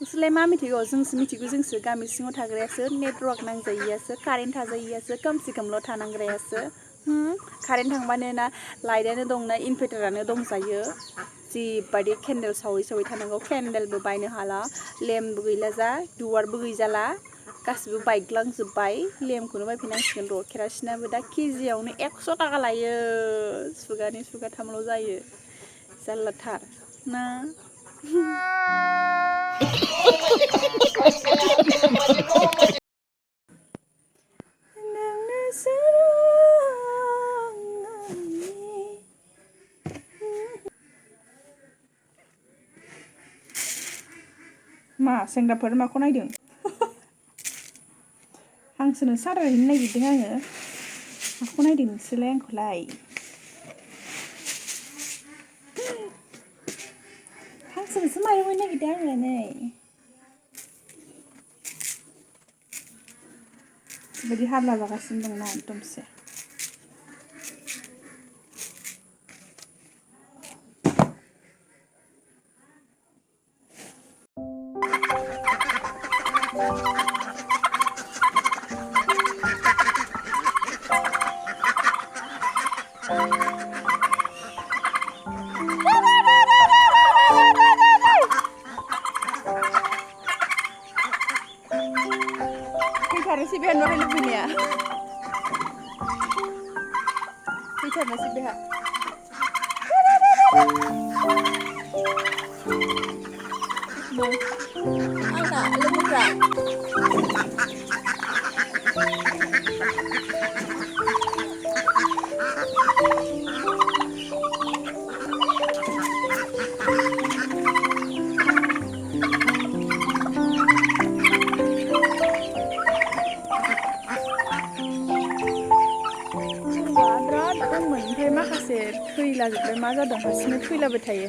नोंसोरलाय मा मिथिगौ जोंसो मिथिगौ जोंसो गामि सिङाव थाग्रायासो नेटवर्क नांजायियासो कारेन्ट थाजायियासो खोमसि खोमलाव थानांग्रायासो कारेन्ट थांबानो ना लाइटआनो दंना इनभार्टारानो दंजायो जिबायदि केन्डेल सावै सावै थानांगौ केन्डेलबो बायनो हाला लेम्पबो गैला जा दुवारबो गैजाला गासिबो बायग्लांजोब्बाय लेम्पखौनो बायफिननांसिगोन र' केरासिनाबो दा केजियावनो 100 थाखा लायो सुगानै सुगाथामल' जायो जारलाथार ना मा सेंग्राफोर माखौ नायदों हांसोनो सारा हैनो नागिरदों आङो माखौ नायदों नोंसोरलाय आंखौलाय हांसोनोसो मायाव हैनो नागिरदों आङो नै बेबायदि हाल्ला जागासिनो दंना एकदमसे fैथारनोसै बेहा नुवाखै लुबैनाया फैथारनोसै बेहा आंना लोगोफ्रा ओमफ्राय माखासे थैलाजोब्बाय मा जादों हारसिंनो थैलाबाय थायो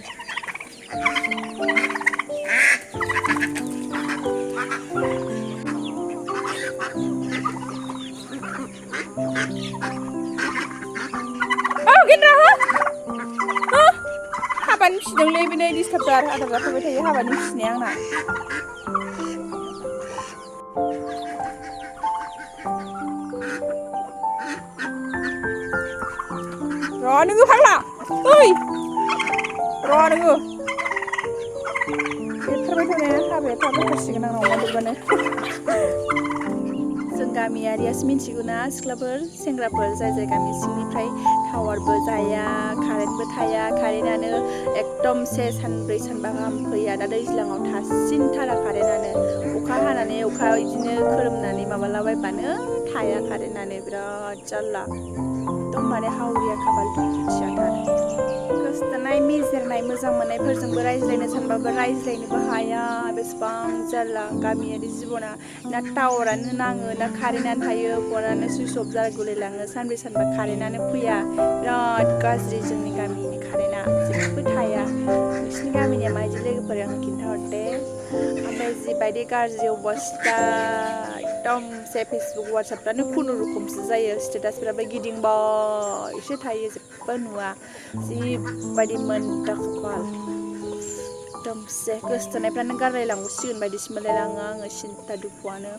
हाबानि फिसिदोंलै बेनो डिस्टार्बथार आदार जाफैबाय थायो हाबानि फिसिनाया आंना र' नोङो फाग्ला ओइ र' नोङो देरथारबाय थानाया हाबाया थाब जाथारसिगोन आंनाव अमा देरबानो जों गामियारियासो मिथिगौ ना सिख्लाफोर सेंग्राफोर जाय जाय गामि सिंनिफ्राय टावारबो जाया कारेन्टबो थाया कारेन्टआनो एकदमसे सानब्रै सानबा गाहाम फैया दा दैज्लाङाव थासिनथारा कारेन्टआनो अखा हानानै अखा बिदिनो खोरोमनानै माबालाबायबानो थाया कारेन्टआनो बिराद जारला एकदम माने हावरिया खाफाल दुखुथियाथार गोसथोनाय मिजेरनाय मोजां मोननायफोरजोंबो रायज्लायनो सानबाबो रायज्लायनोबो हाया बेसेबां जारला गामियारि जिबना ना टावारानो नाङो ना कारेन्टआनो थायो फनानो सुइच अफ जागुलायलाङो सानब्रै सानबा कारेन्टआनो फैया बिराद गाज्रि जोंनि गामिनि कारेन्टआ जेबो थाया नोंसिनि गामिनिया माबायदि लोगोफोर आंनो खिन्थाहरदे ओमफ्राय जिबायदि गाज्रि अबस्था एकदमसे फेसबुक वाट्सएपफ्रानो खुनुरुखुमसो जायो स्टेटासफोराबो गिदिंबायसो थायो जेबो नुवा जिबायदि मोनदा खाफाल एकदमसे गोसथोनायफ्रानो गारलायलांगौसिगोन बायदिसो मोनलायलाङो आङो सिन्था दुखुआनो